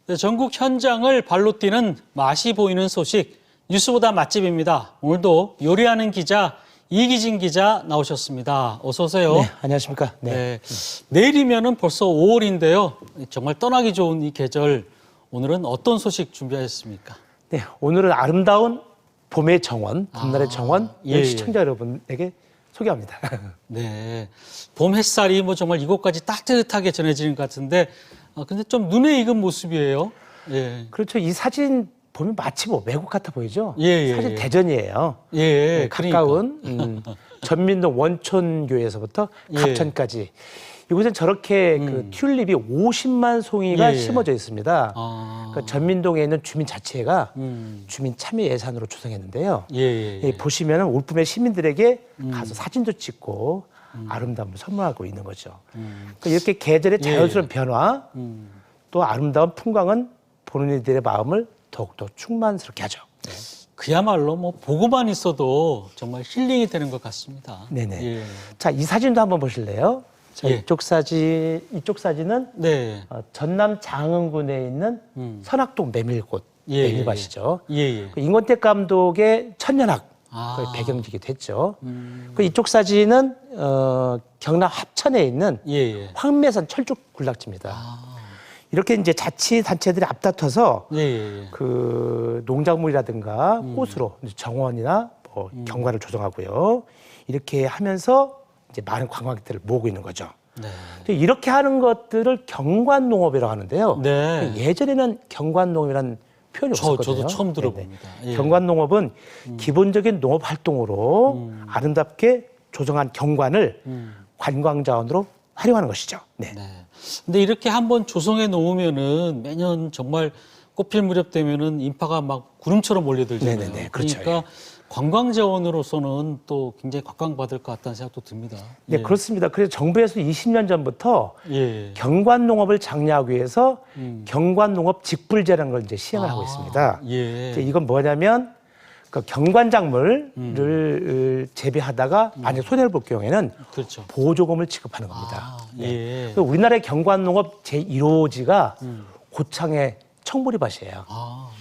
네, 전국 현장을 발로 뛰는 맛이 보이는 소식, 뉴스보다 맛집입니다. 오늘도 요리하는 기자 이기진 기자 나오셨습니다. 어서 오세요. 네, 안녕하십니까. 네. 내일이면은 벌써 5월인데요. 정말 떠나기 좋은 이 계절, 오늘은 어떤 소식 준비하셨습니까? 네, 오늘은 아름다운 봄의 정원, 봄날의 정원, 예, 시청자 여러분에게 소개합니다. 네. 봄 햇살이 뭐 정말 이곳까지 따뜻하게 전해지는 것 같은데, 근데 좀 눈에 익은 모습이에요. 예. 그렇죠. 이 사진 보면 마치 뭐 외국 같아 보이죠? 예, 사실 예. 대전이에요. 예, 네, 가까운 전민동 원촌교에서부터 예. 갑천까지. 이곳엔 저렇게 그 튤립이 50만 송이가 예, 예. 심어져 있습니다. 아. 그러니까 전민동에 있는 주민 자치회가 주민 참여 예산으로 조성했는데요. 예, 예, 예. 보시면 올 봄에 시민들에게 가서 사진도 찍고 아름다움을 선물하고 있는 거죠. 그러니까 이렇게 계절의 자연스러운 변화, 또 아름다운 풍광은 보는 이들의 마음을 더욱더 충만스럽게 하죠. 그야말로 뭐 보고만 있어도 정말 힐링이 되는 것 같습니다. 네네. 예. 자, 이 사진도 한번 보실래요? 자, 예. 이쪽 사진은 네. 전남 장흥군에 있는 선악동 메밀꽃, 예, 메밀밭이죠. 예, 예. 그 임권택 감독의 천년학 아. 거의 배경지기 됐죠. 그 이쪽 사진은 경남 합천에 있는 예, 예. 황매산 철쭉 군락지입니다. 이렇게 이제 자치단체들이 앞다퉈서 예, 예. 그 농작물이라든가 꽃으로 이제 정원이나 뭐 경관을 조성하고요. 이렇게 하면서 이제 많은 관광객들을 모으고 있는 거죠. 네. 또 이렇게 하는 것들을 경관농업이라고 하는데요. 네. 예전에는 경관농업이라는 표현이 없었거든요. 저도 처음 네네. 들어봅니다. 예. 경관농업은 기본적인 농업 활동으로 아름답게 조성한 경관을 관광자원으로 활용하는 것이죠. 네. 네. 근데 이렇게 한번 조성해 놓으면은 매년 정말 꽃필 무렵 되면은 인파가 막 구름처럼 몰려들잖아요. 네네네. 그렇죠. 그러니까 관광 자원으로서는 또 굉장히 각광받을 것 같다는 생각도 듭니다. 네, 예. 그렇습니다. 그래서 정부에서 20년 전부터 예. 경관농업을 장려하기 위해서 경관농업 직불제라는 걸 이제 시행을 하고 있습니다. 예. 이제 이건 뭐냐면 그 경관작물을 재배하다가 만약 손해를 볼 경우에는 그렇죠. 보조금을 지급하는 겁니다. 예. 그래서 우리나라의 경관농업 제1호지가 고창의 청보리밭이에요.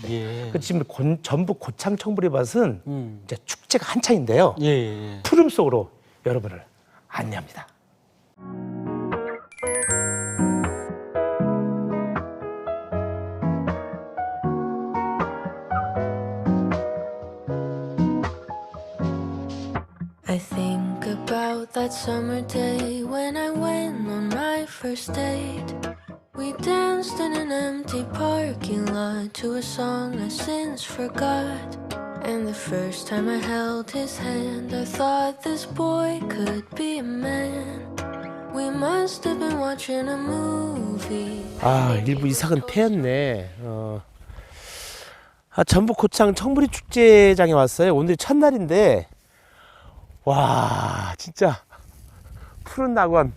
예. 그 지금 전북 고창 청보리밭은 이제 축제가 한창인데요. 예, 예. 푸름 속으로 여러분을 안내합니다. I think about that summer day when I went on my first date. We danced in an empty parking lot to a song I since forgot. And the first time I held his hand, I thought this boy could be a man. We must have been watching a movie. 일부 이삭은 패였네. 전북 고창 청보리 축제장에 왔어요. 오늘 첫날인데 와 진짜 푸른 낙원.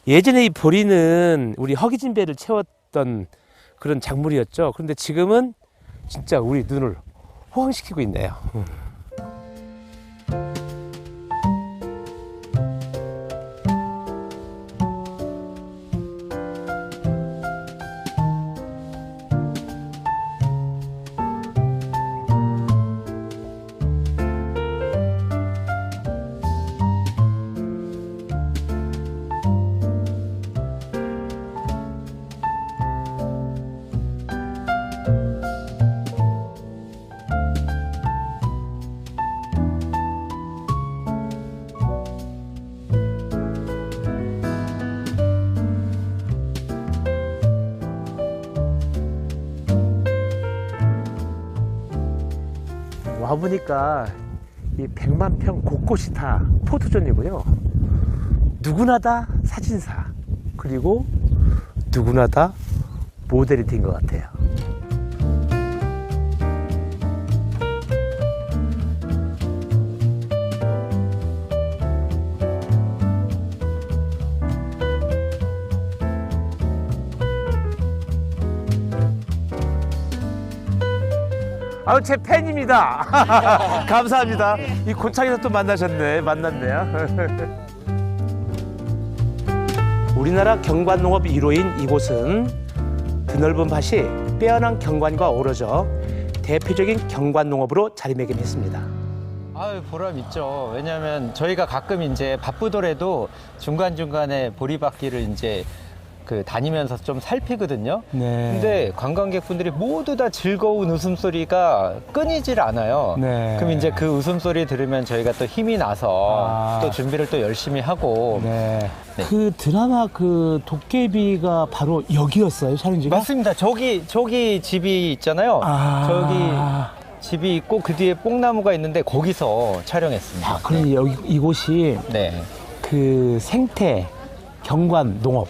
예전에 이 보리는 우리 허기진 배를 채웠던 그런 작물이었죠. 그런데 지금은 진짜 우리 눈을 호강시키고 있네요. 와보니까 이 100만 평 곳곳이 다 포토존이고요. 누구나 다 사진사, 그리고 누구나 다 모델이 된 것 같아요. 아유, 제 팬입니다. 감사합니다. 이 고창에서 또 만났네요. 우리나라 경관농업 1호인 이곳은 드넓은 밭이 빼어난 경관과 어우러져 대표적인 경관 농업으로 자리매김했습니다. 아유, 보람 있죠. 왜냐하면 저희가 가끔 이제 바쁘더라도 중간중간에 보리밭길을 이제 다니면서 좀 살피거든요. 네. 근데 관광객분들이 모두 다 즐거운 웃음소리가 끊이질 않아요. 네. 그럼 이제 그 웃음소리 들으면 저희가 또 힘이 나서 또 준비를 또 열심히 하고. 네. 네. 그 드라마 그 도깨비가 바로 여기였어요, 촬영지가? 맞습니다. 저기 집이 있잖아요. 저기 집이 있고 그 뒤에 뽕나무가 있는데 거기서 촬영했습니다. 아, 그럼 여기 이곳이 네. 그 생태, 경관, 농업,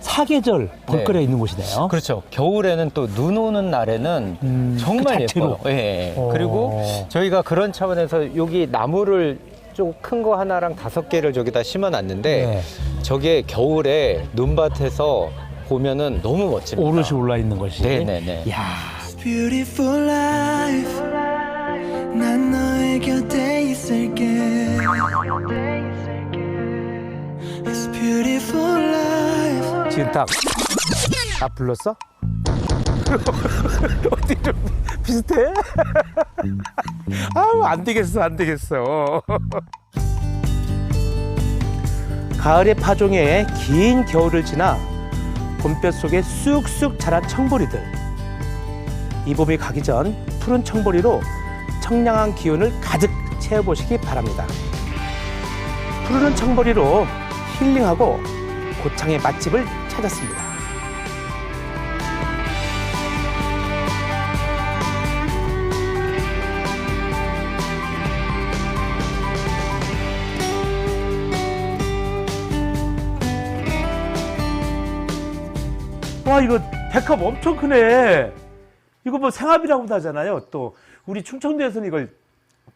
사계절 볼거리가 있는 곳이네요. 그렇죠. 겨울에는 또 눈 오는 날에는 정말 그 자체로? 예뻐요. 예. 그리고 저희가 그런 차원에서 여기 나무를 좀 큰 거 하나랑 5개를 저기다 심어놨는데 네. 저게 겨울에 눈밭에서 보면은 너무 멋집니다. 오롯이 올라 있는 것이. 네네네. 야, Beautiful life 난 너의 곁에 있을게 It's beautiful life 지금 딱 불렀어? 어디 좀 비슷해? 아우, 안 되겠어. 가을의 파종에 긴 겨울을 지나 봄볕 속에 쑥쑥 자란 청보리들. 이 봄이 가기 전 푸른 청보리로 청량한 기운을 가득 채워보시기 바랍니다. 푸르른 청보리로 힐링하고 고창의 맛집을 찾았습니다. 와, 이거 백합 엄청 크네. 이거 뭐 생합이라고도 하잖아요. 또 우리 충청도에서는 이걸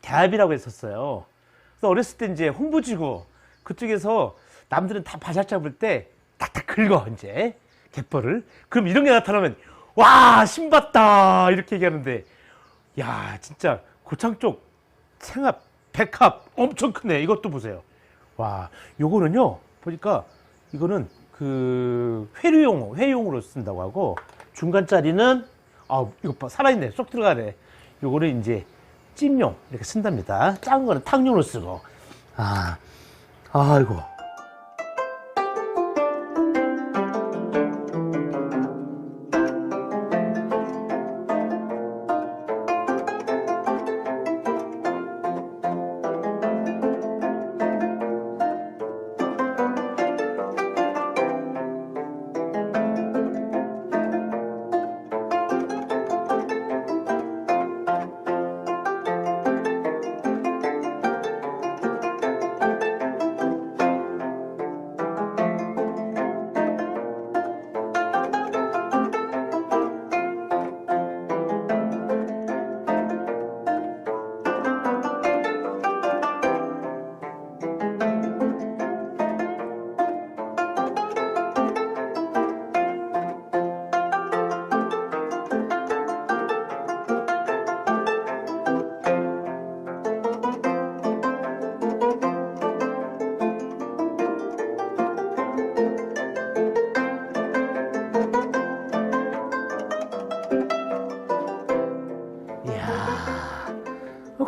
대합이라고 했었어요. 그래서 어렸을 때 이제 홍보지구 그쪽에서 남들은 다 바잘 잡을 때 탁탁 긁어 이제 갯벌을. 그럼 이런 게 나타나면 와, 신봤다 이렇게 얘기하는데, 야, 진짜 고창 쪽 생합, 백합 엄청 크네. 이것도 보세요. 와, 요거는요 보니까 이거는 그 회용으로 쓴다고 하고, 중간짜리는 이거 봐, 살아있네. 쏙 들어가네. 요거는 이제 찜용 이렇게 쓴답니다. 작은 거는 탕용으로 쓰고. 아이고.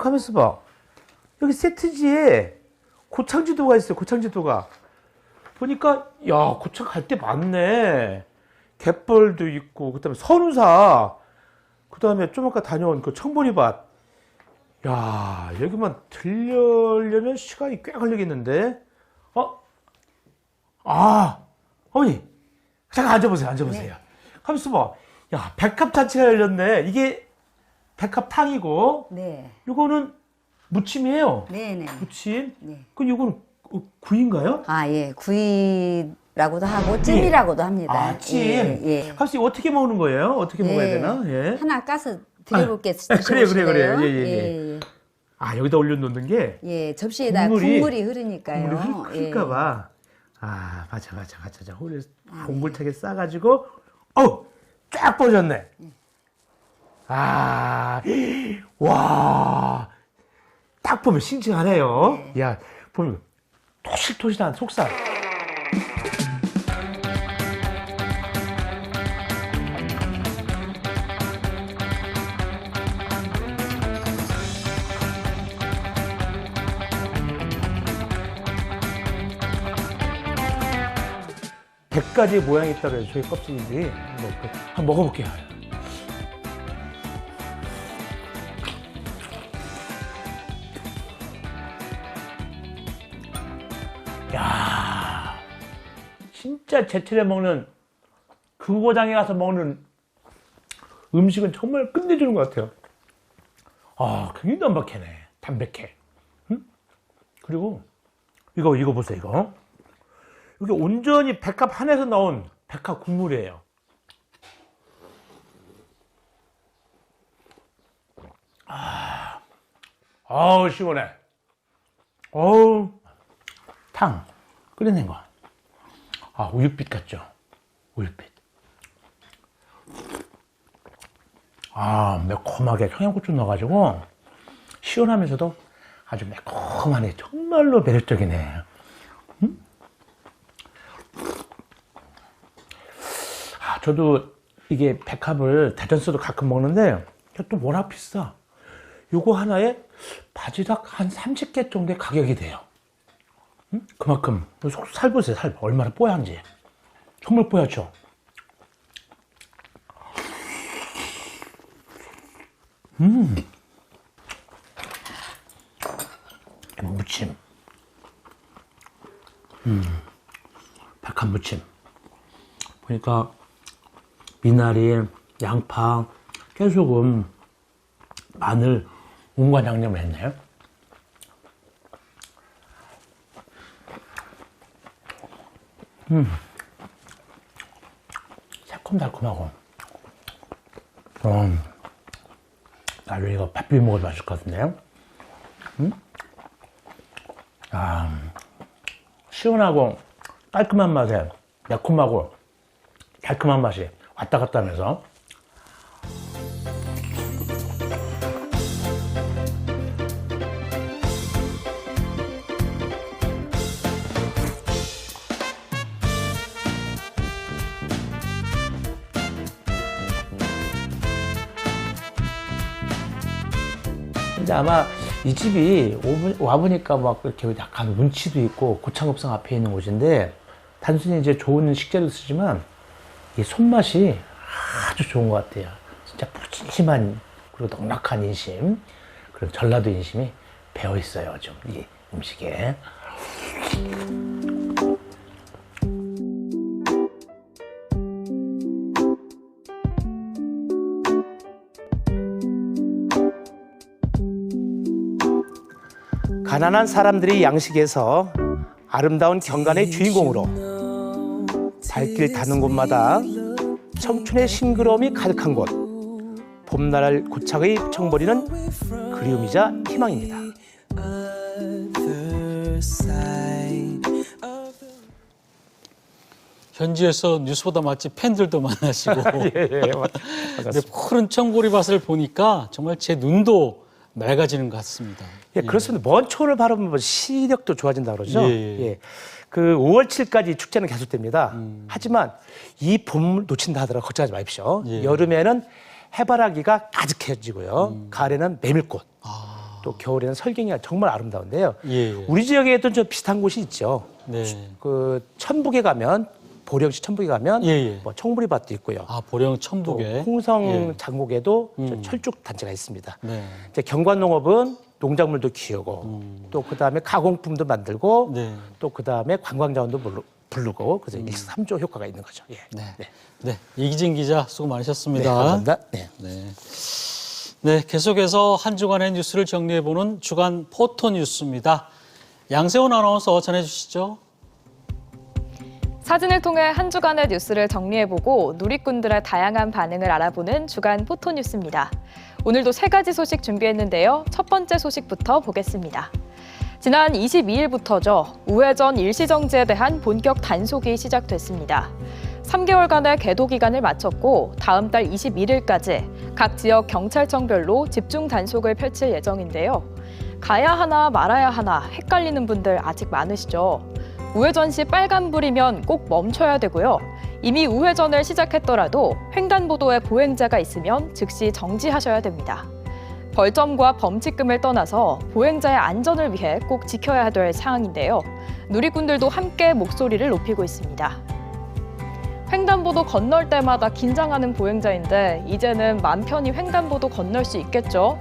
가만있어 봐. 여기 세트지에 고창지도가 있어요. 고창지도가. 보니까 야, 고창 갈 데 많네. 갯벌도 있고, 그다음에 선우사, 그다음에 좀 아까 다녀온 그 청보리밭. 야, 여기만 들려려면 시간이 꽤 걸리겠는데. 어머니, 잠깐 앉아보세요. 네. 가만있어 봐. 야, 백합잔치가 열렸네. 이게 백합탕이고, 네. 요거는 무침이에요. 네네. 무침. 네. 그 요거는 구이인가요? 예. 구이라고도 하고, 찜이라고도 합니다. 찜. 예. 갑자기 어떻게 먹는 거예요? 어떻게 먹어야 되나? 예. 하나 까서 드려볼게. 그래요. 예. 여기다 올려놓는 게. 예, 접시에다 국물이 흐르니까요. 국물이 흐를까봐. 맞아. 자, 공물차게 싸가지고, 쫙 뻗었네. 와, 딱 보면 싱싱하네요. 네. 야, 보면 토실토실한 속살. 100가지 모양이 있다고 해서 저희 껍질인지 한번 먹어볼게요. 야, 진짜 제철에 먹는 극오장에 가서 먹는 음식은 정말 끝내주는 것 같아요. 아, 굉장히 담백해네. 담백해. 응? 그리고 이거 보세요, 이거. 이게 온전히 백합 한에서 나온 백합 국물이에요. 아우, 시원해. 어우, 탕 끓여낸 거. 아, 우유빛 같죠? 우유빛. 아, 매콤하게 청양고추 넣어가지고 시원하면서도 아주 매콤하네. 정말로 매력적이네. 응? 아, 저도 이게 백합을 대전서도 가끔 먹는데 또 워낙 비싸. 요거 하나에 바지락 한 30개 정도의 가격이 돼요. 응? 그만큼 살 보세요. 살 얼마나 뽀얀지. 정말 뽀얗죠? 무침. 백합 무침. 보니까 미나리, 양파, 깨소금, 마늘, 온갖 양념을 했네요. 새콤달콤하고. 나중에 이거 밥 비벼 먹어도 맛있을 것 같은데요. 아, 시원하고 깔끔한 맛에 매콤하고 달콤한 맛이 왔다 갔다 하면서. 근데 아마 이 집이 와보니까 막 이렇게 약간 운치도 있고 고창급성 앞에 있는 곳인데, 단순히 이제 좋은 식재료 쓰지만 이 손맛이 아주 좋은 것 같아요. 진짜 푸짐한 그리고 넉넉한 인심, 그리고 전라도 인심이 배어 있어요, 좀 이 음식에. 가난한 사람들이 양식에서 아름다운 경관의 주인공으로 발길 닿는 곳마다 청춘의 싱그러움이 가득한 곳, 봄날 고창의 청보리는 그리움이자 희망입니다. 현지에서 뉴스보다 맛집 팬들도 만나시고 맞습니다. 푸른 청보리밭을 보니까 정말 제 눈도 맑아지는 것 같습니다. 예, 그렇습니다. 먼 초를 바라보면 시력도 좋아진다 그러죠. 예. 예. 그 5월 7일까지 축제는 계속됩니다. 하지만 이 봄을 놓친다 하더라도 걱정하지 마십시오. 예. 여름에는 해바라기가 가득해지고요. 가을에는 메밀꽃, 또 겨울에는 설경이가 정말 아름다운데요. 예. 우리 지역에도 좀 비슷한 곳이 있죠. 네. 그 천북에 가면, 보령시 천북에 가면 예. 뭐 청보리밭도 있고요. 아, 보령 또 천북에. 홍성 예. 장곡에도 저 철쭉 단지가 있습니다. 네. 이제 경관농업은 농작물도 키우고 또 그다음에 가공품도 만들고 네. 또 그다음에 관광자원도 부르고 그래서 일석삼조 효과가 있는 거죠. 예. 네. 네. 네. 이기진 기자 수고 네, 많으셨습니다. 감사합니다. 네. 네. 네, 계속해서 한 주간의 뉴스를 정리해보는 주간 포토뉴스입니다. 양세훈 아나운서 전해주시죠. 사진을 통해 한 주간의 뉴스를 정리해보고 누리꾼들의 다양한 반응을 알아보는 주간 포토뉴스입니다. 오늘도 3가지 소식 준비했는데요. 첫 번째 소식부터 보겠습니다. 지난 22일부터죠. 우회전 일시정지에 대한 본격 단속이 시작됐습니다. 3개월간의 계도 기간을 마쳤고 다음 달 21일까지 각 지역 경찰청별로 집중 단속을 펼칠 예정인데요. 가야 하나 말아야 하나 헷갈리는 분들 아직 많으시죠? 우회전 시 빨간불이면 꼭 멈춰야 되고요. 이미 우회전을 시작했더라도 횡단보도에 보행자가 있으면 즉시 정지하셔야 됩니다. 벌점과 범칙금을 떠나서 보행자의 안전을 위해 꼭 지켜야 될 사항인데요. 누리꾼들도 함께 목소리를 높이고 있습니다. 횡단보도 건널 때마다 긴장하는 보행자인데 이제는 맘 편히 횡단보도 건널 수 있겠죠?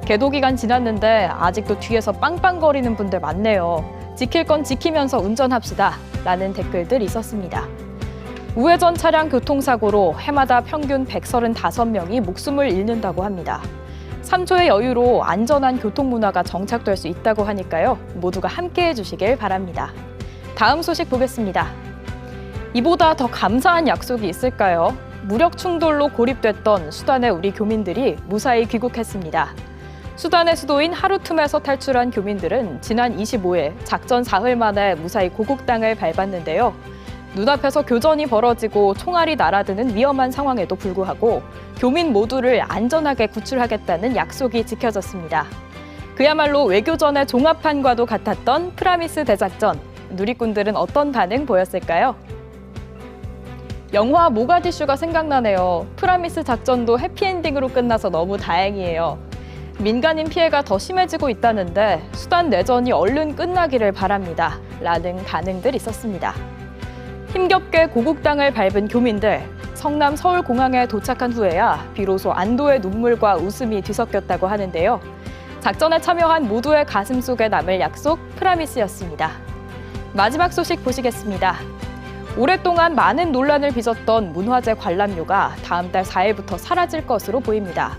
계도 기간 지났는데 아직도 뒤에서 빵빵거리는 분들 많네요. 지킬 건 지키면서 운전합시다. 라는 댓글들 있었습니다. 우회전 차량 교통사고로 해마다 평균 135명이 목숨을 잃는다고 합니다. 3초의 여유로 안전한 교통문화가 정착될 수 있다고 하니까요. 모두가 함께해 주시길 바랍니다. 다음 소식 보겠습니다. 이보다 더 감사한 약속이 있을까요? 무력 충돌로 고립됐던 수단의 우리 교민들이 무사히 귀국했습니다. 수단의 수도인 하루툼에서 탈출한 교민들은 지난 25일 작전 사흘 만에 무사히 고국 땅을 밟았는데요. 눈앞에서 교전이 벌어지고 총알이 날아드는 위험한 상황에도 불구하고 교민 모두를 안전하게 구출하겠다는 약속이 지켜졌습니다. 그야말로 외교전의 종합판과도 같았던 프라미스 대작전. 누리꾼들은 어떤 반응 보였을까요? 영화 모가디슈가 생각나네요. 프라미스 작전도 해피엔딩으로 끝나서 너무 다행이에요. 민간인 피해가 더 심해지고 있다는데 수단 내전이 얼른 끝나기를 바랍니다. 라는 반응들 있었습니다. 힘겹게 고국 땅을 밟은 교민들, 성남 서울공항에 도착한 후에야 비로소 안도의 눈물과 웃음이 뒤섞였다고 하는데요. 작전에 참여한 모두의 가슴 속에 남을 약속 프라미스였습니다. 마지막 소식 보시겠습니다. 오랫동안 많은 논란을 빚었던 문화재 관람료가 다음 달 4일부터 사라질 것으로 보입니다.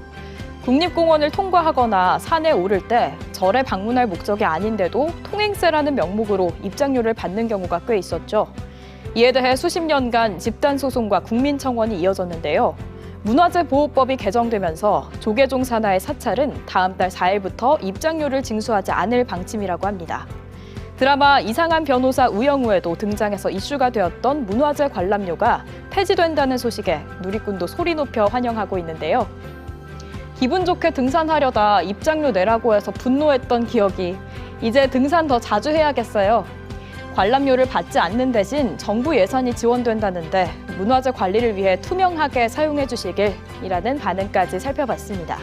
국립공원을 통과하거나 산에 오를 때 절에 방문할 목적이 아닌데도 통행세라는 명목으로 입장료를 받는 경우가 꽤 있었죠. 이에 대해 수십 년간 집단 소송과 국민청원이 이어졌는데요. 문화재보호법이 개정되면서 조계종 산하의 사찰은 다음 달 4일부터 입장료를 징수하지 않을 방침이라고 합니다. 드라마 이상한 변호사 우영우에도 등장해서 이슈가 되었던 문화재 관람료가 폐지된다는 소식에 누리꾼도 소리 높여 환영하고 있는데요. 기분 좋게 등산하려다 입장료 내라고 해서 분노했던 기억이 이제 등산 더 자주 해야겠어요. 관람료를 받지 않는 대신 정부 예산이 지원된다는데 문화재 관리를 위해 투명하게 사용해 주시길이라는 반응까지 살펴봤습니다.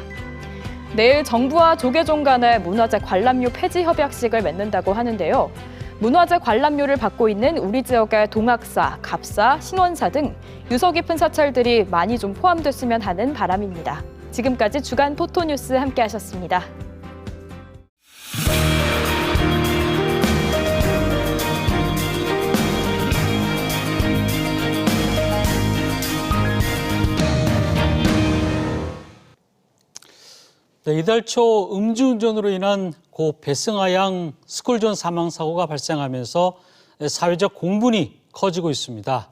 내일 정부와 조계종 간의 문화재 관람료 폐지 협약식을 맺는다고 하는데요. 문화재 관람료를 받고 있는 우리 지역의 동학사, 갑사, 신원사 등 유서 깊은 사찰들이 많이 좀 포함됐으면 하는 바람입니다. 지금까지 주간 포토뉴스 함께하셨습니다. 네, 이달 초 음주운전으로 인한 고 배승아 양 스쿨존 사망사고가 발생하면서 사회적 공분이 커지고 있습니다.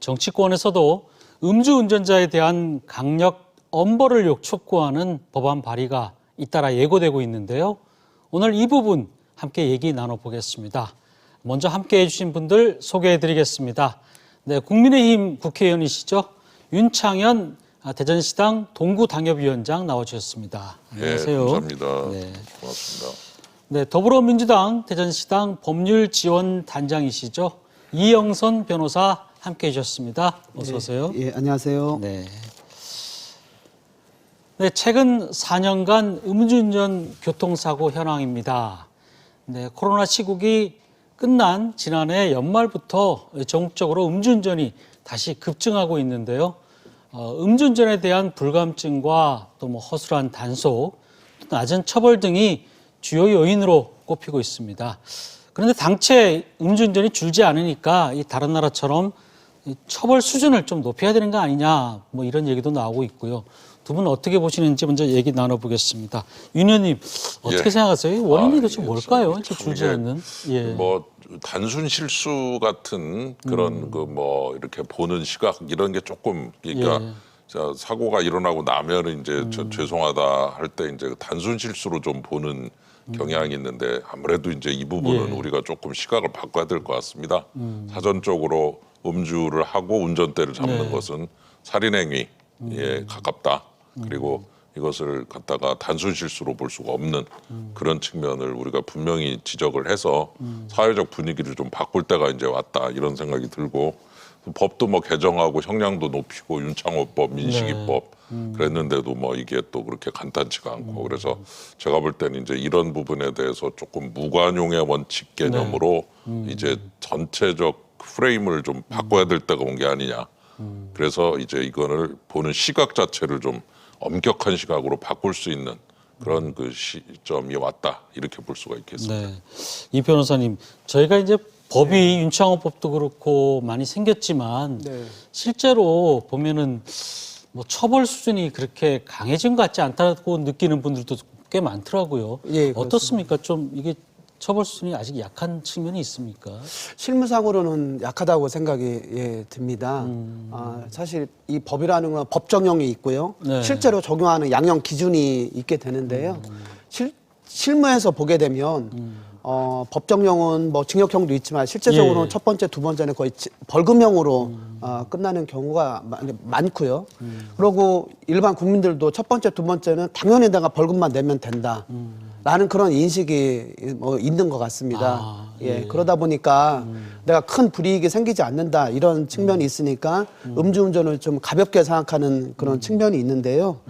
정치권에서도 음주운전자에 대한 강력 엄벌을 촉구하는 법안 발의가 잇따라 예고되고 있는데요. 오늘 이 부분 함께 얘기 나눠보겠습니다. 먼저 함께해 주신 분들 소개해드리겠습니다. 네, 국민의힘 국회의원이시죠. 윤창현 대전시당 동구당협위원장 나와주셨습니다. 안녕하세요. 네, 감사합니다. 네. 고맙습니다. 네, 더불어민주당 대전시당 법률지원단장이시죠. 이영선 변호사 함께해 주셨습니다. 어서 오세요. 예, 안녕하세요. 네. 네, 최근 4년간 음주운전 교통사고 현황입니다. 네, 코로나 시국이 끝난 지난해 연말부터 전국적으로 음주운전이 다시 급증하고 있는데요. 음주운전에 대한 불감증과 또 허술한 단속, 또 낮은 처벌 등이 주요 요인으로 꼽히고 있습니다. 그런데 당최 음주운전이 줄지 않으니까 이 다른 나라처럼 이 처벌 수준을 좀 높여야 되는 거 아니냐, 뭐 이런 얘기도 나오고 있고요. 두 분 어떻게 보시는지 먼저 얘기 나눠보겠습니다. 윤 의원님 어떻게 예. 생각하세요? 원인이 도대체 예, 뭘까요? 참 이렇게 줄지 이게 않는. 예. 뭐 단순 실수 같은 그런 그 뭐 이렇게 보는 시각 이런 게 조금 그러니까 예. 자, 사고가 일어나고 나면 이제 죄송하다 할 때 이제 단순 실수로 좀 보는 경향이 있는데 아무래도 이제 이 부분은 예. 우리가 조금 시각을 바꿔야 될 것 같습니다. 사전적으로 음주를 하고 운전대를 잡는 네. 것은 살인행위에 가깝다. 그리고 이것을 갖다가 단순 실수로 볼 수가 없는 그런 측면을 우리가 분명히 지적을 해서 사회적 분위기를 좀 바꿀 때가 이제 왔다 이런 생각이 들고 법도 뭐 개정하고 형량도 높이고 윤창호법, 민식이법 그랬는데도 뭐 이게 또 그렇게 간단치가 않고 그래서 제가 볼 때는 이제 이런 부분에 대해서 조금 무관용의 원칙 개념으로 이제 전체적 프레임을 좀 바꿔야 될 때가 온 게 아니냐. 그래서 이제 이거를 보는 시각 자체를 좀 엄격한 시각으로 바꿀 수 있는 그런 그 시점이 왔다. 이렇게 볼 수가 있겠습니다. 네. 이 변호사님, 저희가 이제 법이 윤창호법도 그렇고 많이 생겼지만 실제로 보면은 뭐 처벌 수준이 그렇게 강해진 것 같지 않다고 느끼는 분들도 꽤 많더라고요. 예, 어떻습니까? 좀 이게 처벌 수준이 아직 약한 측면이 있습니까? 실무상으로는 약하다고 생각이 듭니다. 사실 이 법이라는 건 법정형이 있고요. 네. 실제로 적용하는 양형 기준이 있게 되는데요. 실무에서 보게 되면 법정형은 뭐 징역형도 있지만 실제적으로는 예. 첫 번째, 두 번째는 거의 벌금형으로 끝나는 경우가 많고요. 그리고 일반 국민들도 첫 번째, 두 번째는 당연히 내가 벌금만 내면 된다. 라는 그런 인식이 뭐 있는 것 같습니다. 예, 그러다 보니까 내가 큰 불이익이 생기지 않는다 이런 측면이 있으니까 음주운전을 좀 가볍게 생각하는 그런 측면이 있는데요.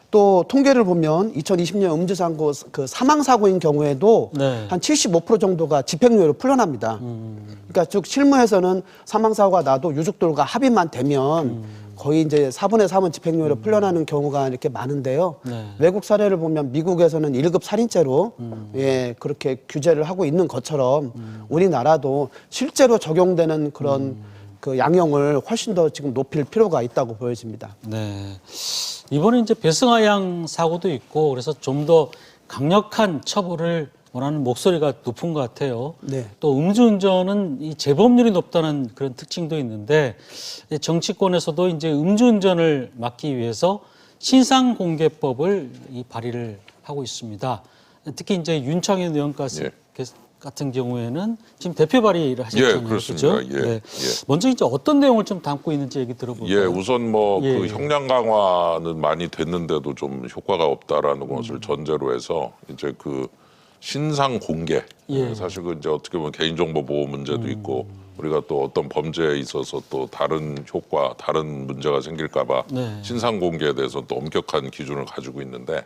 또 통계를 보면 2020년 음주사고 그 사망사고인 경우에도 네. 한 75% 정도가 집행유예로 풀려납니다. 그러니까 즉 실무에서는 사망사고가 나도 유족들과 합의만 되면 거의 이제 4분의 3은 집행유예로 풀려나는 경우가 이렇게 많은데요. 네. 외국 사례를 보면 미국에서는 1급 살인죄로 예, 그렇게 규제를 하고 있는 것처럼 우리나라도 실제로 적용되는 그런 그 양형을 훨씬 더 지금 높일 필요가 있다고 보여집니다. 네. 이번에 이제 배승하양 사고도 있고 그래서 좀 더 강력한 처벌을 원하는 목소리가 높은 것 같아요. 네. 또 음주운전은 이 재범률이 높다는 그런 특징도 있는데 정치권에서도 이제 음주운전을 막기 위해서 신상공개법을 이 발의를 하고 있습니다. 특히 이제 윤창현 의원 같은 경우에는 지금 대표 발의를 하셨잖아요. 예, 그렇습니다. 그렇죠? 예, 네. 예. 먼저 이제 어떤 내용을 좀 담고 있는지 얘기 들어볼까요? 예, 우선 뭐 예, 그 예. 형량 강화는 많이 됐는데도 좀 효과가 없다라는 것을 전제로 해서 이제 그 신상 공개 예. 사실 그 이제 어떻게 보면 개인정보 보호 문제도 있고 우리가 또 어떤 범죄에 있어서 또 다른 효과, 다른 문제가 생길까봐 네. 신상 공개에 대해서 또 엄격한 기준을 가지고 있는데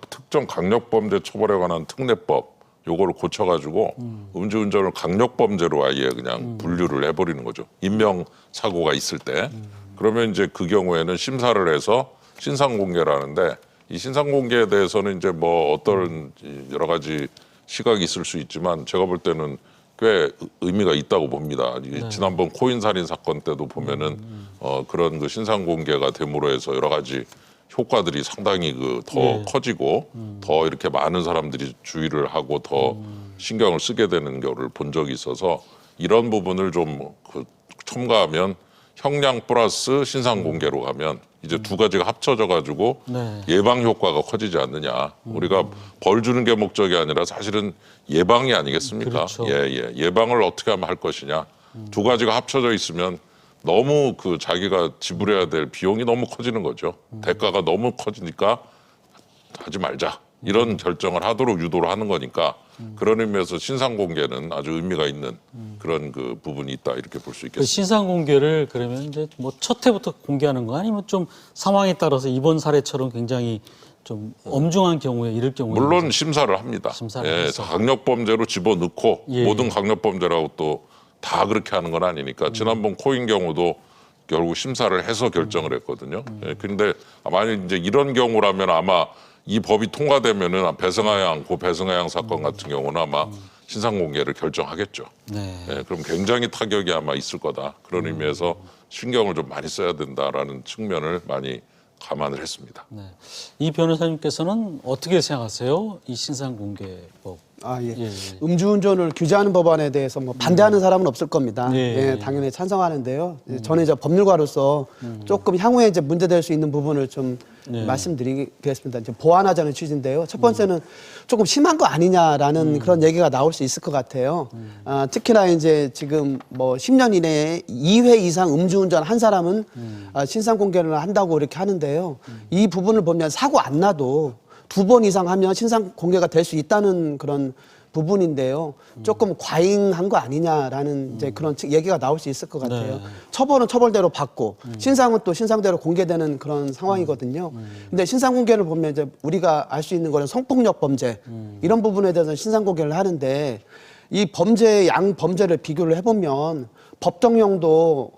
특정 강력범죄 처벌에 관한 특례법 요거를 고쳐가지고 음주운전을 강력범죄로 아예 그냥 분류를 해버리는 거죠. 인명사고가 있을 때. 그러면 이제 그 경우에는 심사를 해서 신상공개를 하는데 이 신상공개에 대해서는 이제 뭐 어떤 여러 가지 시각이 있을 수 있지만 제가 볼 때는 꽤 의미가 있다고 봅니다. 네. 지난번 코인 살인 사건 때도 보면은 그런 그 신상공개가 됨으로 해서 여러 가지 효과들이 상당히 그 더 커지고 더 이렇게 많은 사람들이 주의를 하고 더 신경을 쓰게 되는 경우를 본 적이 있어서 이런 부분을 좀 그 첨가하면 형량 플러스 신상 공개로 가면 이제 두 가지가 합쳐져 가지고 네. 예방 효과가 커지지 않느냐. 우리가 벌 주는 게 목적이 아니라 사실은 예방이 아니겠습니까? 그렇죠. 예방을 어떻게 하면 할 것이냐. 두 가지가 합쳐져 있으면 너무 그 자기가 지불해야 될 비용이 너무 커지는 거죠. 대가가 너무 커지니까 하지 말자. 이런 결정을 하도록 유도를 하는 거니까 그런 의미에서 신상 공개는 아주 의미가 있는 그런 그 부분이 있다 이렇게 볼 수 그 있겠습니다. 신상 공개를 그러면 이제 뭐 첫 해부터 공개하는 거 아니면 좀 상황에 따라서 이번 사례처럼 굉장히 좀 엄중한 경우에 이럴 경우에 물론 심사를 합니다. 심사를 예, 해서. 강력범죄로 집어넣고 예. 모든 강력범죄라고 또 다 그렇게 하는 건 아니니까 지난번 코인 경우도 결국 심사를 해서 결정을 했거든요. 예, 근데 만약 이제 이런 경우라면 아마 이 법이 통과되면은 배승하양 사건 같은 경우는 아마 신상 공개를 결정하겠죠. 네. 예, 그럼 굉장히 타격이 아마 있을 거다. 그런 의미에서 신경을 좀 많이 써야 된다라는 측면을 많이 감안을 했습니다. 네. 이 변호사님께서는 어떻게 생각하세요? 이 신상 공개법. 아, 예. 예. 음주운전을 규제하는 법안에 대해서 뭐 반대하는 사람은 없을 겁니다. 예. 예, 당연히 찬성하는데요. 저는 이제 법률가로서 조금 향후에 이제 문제될 수 있는 부분을 좀 말씀드리겠습니다. 이제 보완하자는 취지인데요. 첫 번째는 조금 심한 거 아니냐라는 그런 얘기가 나올 수 있을 것 같아요. 특히나 이제 지금 뭐 10년 이내에 2회 이상 음주운전 한 사람은 신상 공개를 한다고 이렇게 하는데요. 이 부분을 보면 사고 안 나도 2번 이상 하면 신상 공개가 될 수 있다는 그런 부분인데요. 조금 과잉한 거 아니냐라는 이제 그런 얘기가 나올 수 있을 것 같아요. 네. 처벌은 처벌대로 받고 신상은 또 신상대로 공개되는 그런 상황이거든요. 근데 신상 공개를 보면 이제 우리가 알 수 있는 거는 성폭력 범죄 이런 부분에 대해서는 신상 공개를 하는데 이 범죄의 양 범죄를 비교를 해보면 법정형도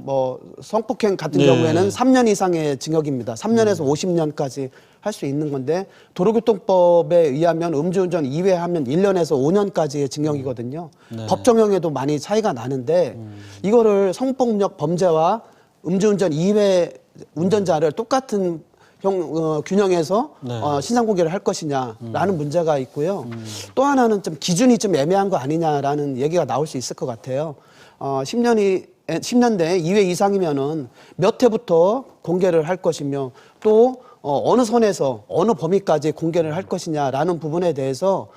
뭐 성폭행 같은 네. 경우에는 3년 이상의 징역입니다. 3년에서 50년까지 할 수 있는 건데 도로교통법에 의하면 음주운전 2회 하면 1년에서 5년까지의 징역이거든요. 네. 법정형에도 많이 차이가 나는데 이거를 성폭력 범죄와 음주운전 2회 운전자를 똑같은 균형에서 네. 신상 공개를 할 것이냐라는 문제가 있고요. 또 하나는 좀 기준이 좀 애매한 거 아니냐라는 얘기가 나올 수 있을 것 같아요. 10년 내에 2회 이상이면은 몇 회부터 공개를 할 것이며 또 어느 선에서 어느 범위까지 공개를 할 것이냐라는 부분에 대해서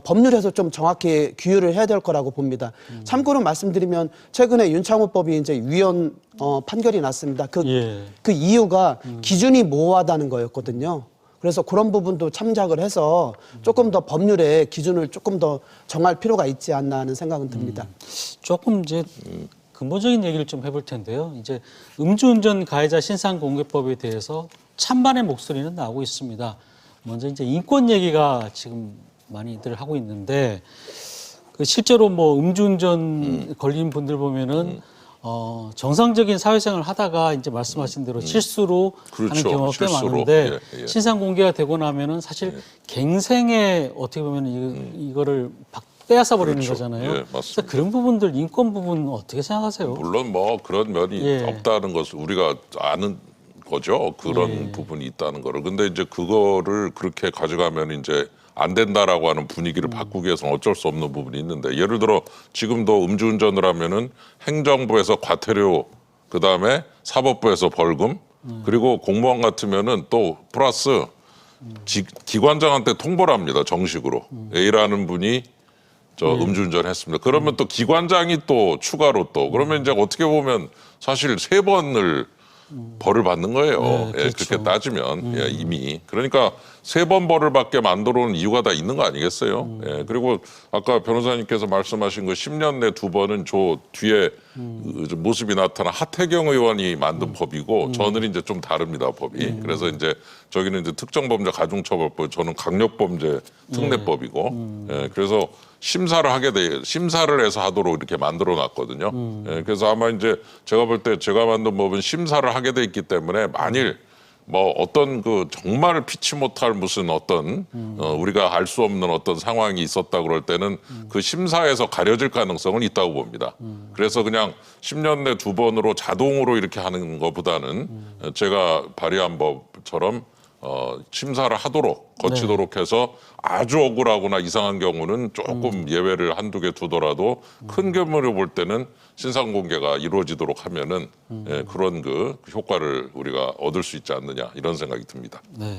법률에서 좀 정확히 규율을 해야 될 거라고 봅니다. 참고로 말씀드리면 최근에 윤창호법이 이제 위헌 판결이 났습니다. 그 이유가 기준이 모호하다는 거였거든요. 그래서 그런 부분도 참작을 해서 조금 더 법률의 기준을 조금 더 정할 필요가 있지 않나 하는 생각은 듭니다. 조금 이제 근본적인 얘기를 좀 해볼 텐데요. 이제 음주운전 가해자 신상공개법에 대해서 찬반의 목소리는 나오고 있습니다. 먼저 이제 인권 얘기가 지금 많이들 하고 있는데 그 실제로 뭐 음주운전 걸린 분들 보면은 정상적인 사회생활을 하다가 이제 말씀하신 대로 실수로 그렇죠. 하는 경우가 꽤 실수로. 많은데 예. 신상 공개가 되고 나면은 사실 갱생에 어떻게 보면 이거를 빼앗아 버리는 그렇죠. 거잖아요. 예, 맞습니다. 그래서 그런 부분들 인권 부분 어떻게 생각하세요? 물론 뭐 그런 면이 예. 없다는 것을 우리가 아는 거죠. 그런 예. 부분이 있다는 거를. 근데 이제 그거를 그렇게 가져가면 이제 안 된다라고 하는 분위기를 바꾸기 위해서는 어쩔 수 없는 부분이 있는데 예를 들어 지금도 음주운전을 하면은 행정부에서 과태료 그다음에 사법부에서 벌금 그리고 공무원 같으면은 또 플러스 기관장한테 통보를 합니다. 정식으로. A라는 분이 음주운전 했습니다. 그러면 또 기관장이 또 추가로 또 그러면 이제 어떻게 보면 사실 3번을 벌을 받는 거예요. 네, 예, 그렇죠. 그렇게 따지면 예, 이미 그러니까 3번 벌을 받게 만들어 놓은 이유가 다 있는 거 아니겠어요? 예, 그리고 아까 변호사님께서 말씀하신 거 10년 내 2번은 저 뒤에 그 모습이 나타난 하태경 의원이 만든 법이고 저는 이제 좀 다릅니다 법이. 그래서 이제 저기는 이제 특정범죄 가중처벌법, 저는 강력범죄 특례법이고. 예, 그래서 심사를 해서 하도록 이렇게 만들어 놨거든요. 예, 그래서 아마 이제 제가 볼 때 제가 만든 법은 심사를 하게 돼 있기 때문에 만일 뭐 어떤 그 정말 피치 못할 무슨 어떤 우리가 알 수 없는 어떤 상황이 있었다 그럴 때는 그 심사에서 가려질 가능성은 있다고 봅니다. 그래서 그냥 10년 내 2번으로 자동으로 이렇게 하는 것보다는 제가 발의한 법처럼 심사를 하도록 거치도록 해서 아주 억울하거나 이상한 경우는 조금 예외를 한두 개 두더라도 큰 규모로 볼 때는 신상 공개가 이루어지도록 하면은 예, 그런 그 효과를 우리가 얻을 수 있지 않느냐 이런 생각이 듭니다. 네.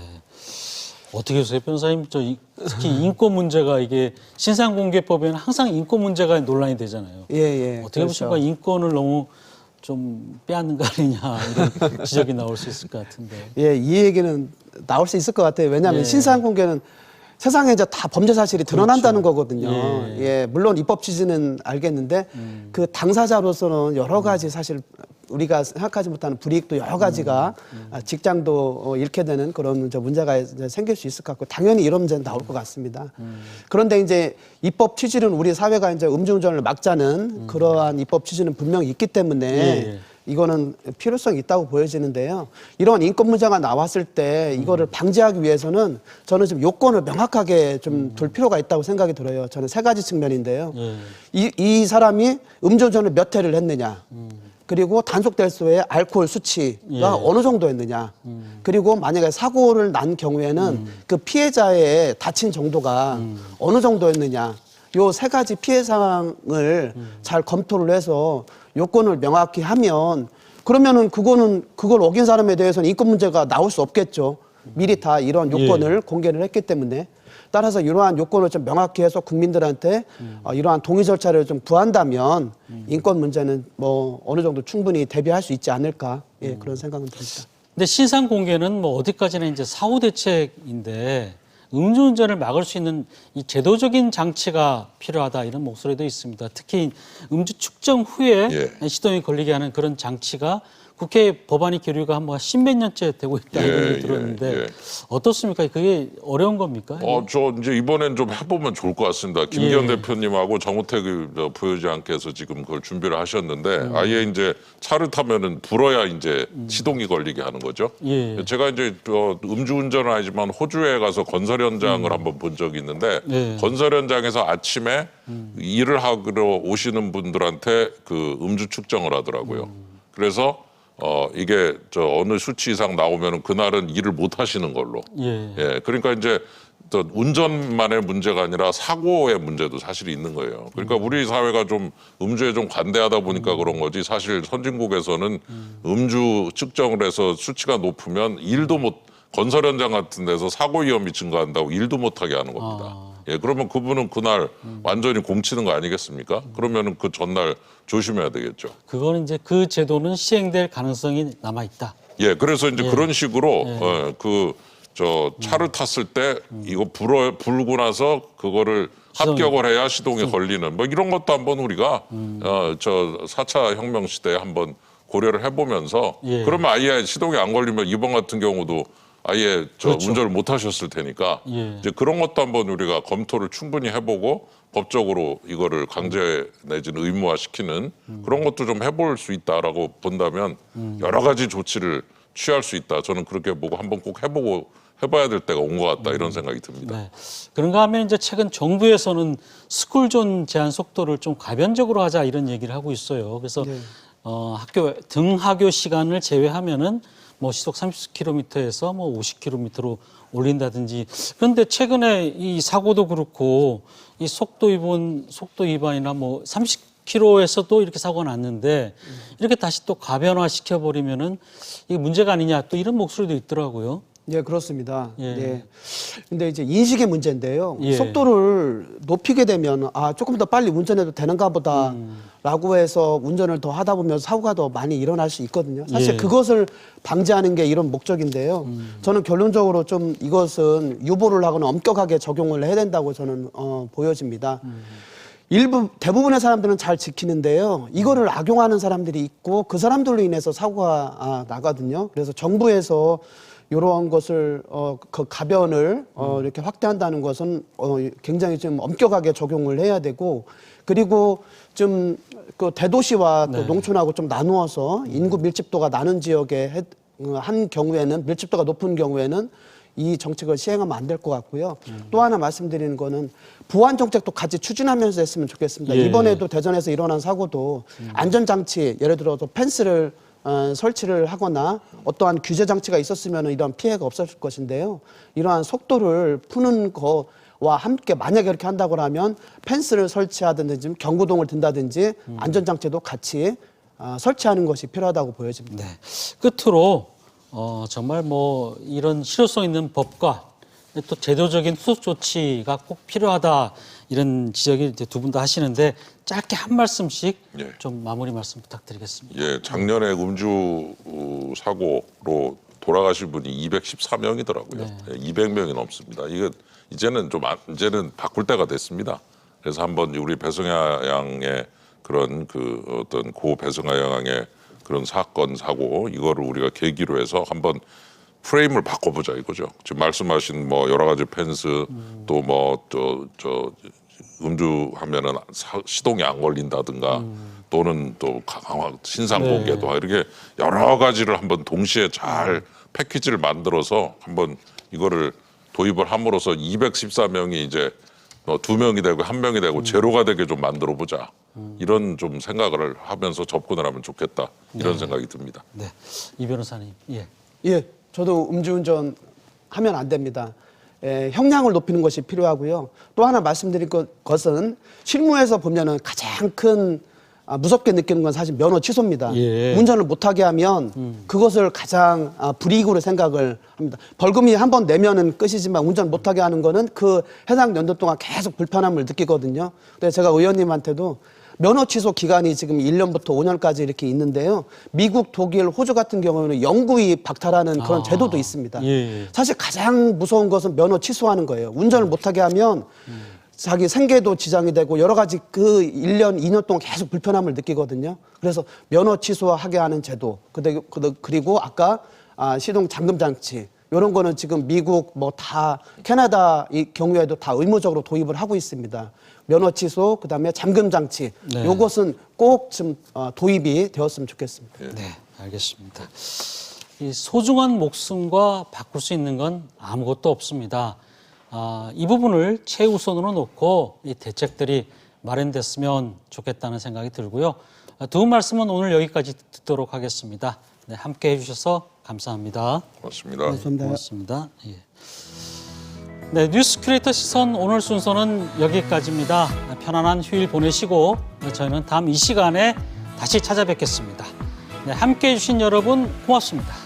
어떻게 보세요, 변호사님? 특히 인권 문제가 이게 신상공개법에는 항상 인권 문제가 논란이 되잖아요. 예. 어떻게 보십니까? 인권을 너무 좀 빼앗는 거 아니냐 이런 지적이 나올 수 있을 것 같은데. 예, 이 얘기는 나올 수 있을 것 같아요. 왜냐하면 예. 신상 공개는 세상에 이제 다 범죄 사실이 드러난다는 그렇죠. 거거든요. 예. 예, 물론 입법 취지는 알겠는데 그 당사자로서는 여러 가지 사실 우리가 생각하지 못하는 불이익도 여러 가지가 직장도 잃게 되는 그런 문제가 이제 생길 수 있을 것 같고 당연히 이런 문제는 나올 것 같습니다. 그런데 이제 입법 취지는 우리 사회가 이제 음주운전을 막자는 그러한 입법 취지는 분명히 있기 때문에 예. 이거는 필요성이 있다고 보여지는데요. 이런 인권 문제가 나왔을 때 이거를 방지하기 위해서는 저는 좀 요건을 명확하게 좀 둘 필요가 있다고 생각이 들어요. 저는 3가지 측면인데요. 예. 이 사람이 음주운전을 몇 회를 했느냐. 그리고 단속될 수의 알코올 수치가 예. 어느 정도 했느냐. 그리고 만약에 사고를 난 경우에는 그 피해자의 다친 정도가 어느 정도였느냐. 요 3가지 피해 상황을 잘 검토를 해서 요건을 명확히 하면 그러면은 그걸 어긴 사람에 대해서는 인권 문제가 나올 수 없겠죠. 미리 다 이런 요건을 공개를 했기 때문에. 따라서 이러한 요건을 좀 명확히 해서 국민들한테 이러한 동의 절차를 좀 부한다면 인권 문제는 뭐 어느 정도 충분히 대비할 수 있지 않을까. 예, 그런 생각은 듭니다. 근데 신상 공개는 뭐 어디까지나 이제 사후 대책인데 음주운전을 막을 수 있는 이 제도적인 장치가 필요하다 이런 목소리도 있습니다. 특히 음주 측정 후에 예. 시동이 걸리게 하는 그런 장치가 국회 법안이 계류가 한 10몇 년째 되고 있다 이런 얘기 들었는데 어떻습니까? 그게 어려운 겁니까? 저 이제 이번엔 좀 해보면 좋을 것 같습니다. 김기현 대표님하고 정우택 부의장께서 지금 그걸 준비를 하셨는데 아예 이제 차를 타면은 불어야 이제 시동이 걸리게 하는 거죠. 제가 이제 음주운전은 아니지만 호주에 가서 건설 현장을 한번 본 적이 있는데 건설 현장에서 아침에 일을 하러 오시는 분들한테 그 음주 측정을 하더라고요. 그래서 이게 어느 수치 이상 나오면은 그날은 일을 못 하시는 걸로. 그러니까 이제 운전만의 문제가 아니라 사고의 문제도 사실 있는 거예요. 그러니까 우리 사회가 좀 음주에 좀 관대하다 보니까 그런 거지. 사실 선진국에서는 음주 측정을 해서 수치가 높으면 일도 건설 현장 같은 데서 사고 위험이 증가한다고 일도 못 하게 하는 겁니다. 그러면 그분은 그날 완전히 공치는 거 아니겠습니까? 그러면은 그 전날 조심해야 되겠죠. 그거는 이제 그 제도는 시행될 가능성이 남아 있다. 그래서 이제 그런 식으로 차를 탔을 때 이거 불고 나서 그거를 합격을 해야 시동이 걸리는 뭐 이런 것도 한번 우리가 4차 혁명 시대에 한번 고려를 해보면서 그러면 아예 시동이 안 걸리면 이번 같은 경우도 아예 운전을 못 하셨을 테니까 이제 그런 것도 한번 우리가 검토를 충분히 해보고 법적으로 이거를 강제 내지는 의무화시키는 그런 것도 좀 해볼 수 있다라고 본다면 여러 가지 조치를 취할 수 있다. 저는 그렇게 보고 한번 꼭 해봐야 될 때가 온 것 같다 이런 생각이 듭니다. 그런가 하면 이제 최근 정부에서는 스쿨존 제한 속도를 좀 가변적으로 하자 이런 얘기를 하고 있어요. 그래서 등하교 시간을 제외하면은 시속 30km에서 50km로 올린다든지. 그런데 최근에 이 사고도 그렇고 이 속도 위반이나 30km에서도 이렇게 사고가 났는데 이렇게 다시 또 가변화 시켜버리면은 이게 문제가 아니냐 또 이런 목소리도 있더라고요. 그렇습니다. 근데 이제 인식의 문제인데요. 속도를 높이게 되면 조금 더 빨리 운전해도 되는가 보다라고 해서 운전을 더 하다 보면 사고가 더 많이 일어날 수 있거든요. 사실 그것을 방지하는 게 이런 목적인데요. 저는 결론적으로 좀 이것은 유보를 하거나 엄격하게 적용을 해야 된다고 저는 보여집니다. 대부분의 사람들은 잘 지키는데요. 이거를 악용하는 사람들이 있고 그 사람들로 인해서 사고가 나거든요. 그래서 정부에서 이러한 것을 그 가변을 이렇게 확대한다는 것은 굉장히 좀 엄격하게 적용을 해야 되고 그리고 좀 그 대도시와 또 농촌하고 좀 나누어서 인구 밀집도가 많은 지역에 한 경우에는 밀집도가 높은 경우에는 이 정책을 시행하면 안 될 것 같고요. 또 하나 말씀드리는 거는 보안 정책도 같이 추진하면서 했으면 좋겠습니다. 이번에도 대전에서 일어난 사고도 안전장치 예를 들어서 펜스를 설치를 하거나 어떠한 규제 장치가 있었으면 이런 피해가 없었을 것인데요. 이러한 속도를 푸는 거와 함께 만약에 이렇게 한다고 하면 펜스를 설치하든지 경고등을 든다든지 안전장치도 같이 설치하는 것이 필요하다고 보여집니다. 끝으로 정말 이런 실효성 있는 법과 또 제도적인 후속 조치가 꼭 필요하다 이런 지적이 이제 두 분 다 하시는데 짧게 한 말씀씩 좀 마무리 말씀 부탁드리겠습니다. 작년에 음주 사고로 돌아가신 분이 214명이더라고요. 200명이 넘습니다. 이제는 바꿀 때가 됐습니다. 그래서 한번 우리 배승하 양의 그런 어떤 고 배승하 양의 그런 사건 사고 이거를 우리가 계기로 해서 한번 프레임을 바꿔보자 이거죠. 지금 말씀하신 여러 가지 펜스 또 음주하면은 시동이 안 걸린다든가 또는 또 강화 신상 공개도 이렇게 여러 가지를 한번 동시에 잘 패키지를 만들어서 한번 이거를 도입을 함으로써 214명이 이제 2명이 되고 1명이 되고 제로가 되게 좀 만들어 보자. 이런 좀 생각을 하면서 접근을 하면 좋겠다. 이런 생각이 듭니다. 이 변호사님. 저도 음주운전 하면 안 됩니다. 형량을 높이는 것이 필요하고요. 또 하나 말씀드릴 것은 실무에서 보면은 가장 큰 무섭게 느끼는 건 사실 면허 취소입니다. 운전을 못하게 하면 그것을 가장 불이익으로 생각을 합니다. 벌금이 한 번 내면은 끝이지만 운전 못하게 하는 거는 그 해당 연도 동안 계속 불편함을 느끼거든요. 그래서 제가 의원님한테도 면허 취소 기간이 지금 1년부터 5년까지 이렇게 있는데요. 미국, 독일, 호주 같은 경우는 영구히 박탈하는 그런 제도도 있습니다. 사실 가장 무서운 것은 면허 취소하는 거예요. 운전을 못하게 하면 자기 생계도 지장이 되고 여러 가지 그 1년, 2년 동안 계속 불편함을 느끼거든요. 그래서 면허 취소하게 하는 제도, 그리고 아까 시동 잠금 장치 이런 거는 지금 미국 뭐 다 캐나다 이 경우에도 다 의무적으로 도입을 하고 있습니다. 면허 취소, 그다음에 잠금 장치 네. 요것은 꼭 좀 도입이 되었으면 좋겠습니다. 네, 알겠습니다. 이 소중한 목숨과 바꿀 수 있는 건 아무것도 없습니다. 이 부분을 최우선으로 놓고 이 대책들이 마련됐으면 좋겠다는 생각이 들고요. 두 분 말씀은 오늘 여기까지 듣도록 하겠습니다. 네, 함께 해주셔서 감사합니다. 고맙습니다. 감사합니다. 고맙습니다. 예. 네, 뉴스 큐레이터 시선 오늘 순서는 여기까지입니다. 편안한 휴일 보내시고 저희는 다음 이 시간에 다시 찾아뵙겠습니다. 네, 함께 해주신 여러분 고맙습니다.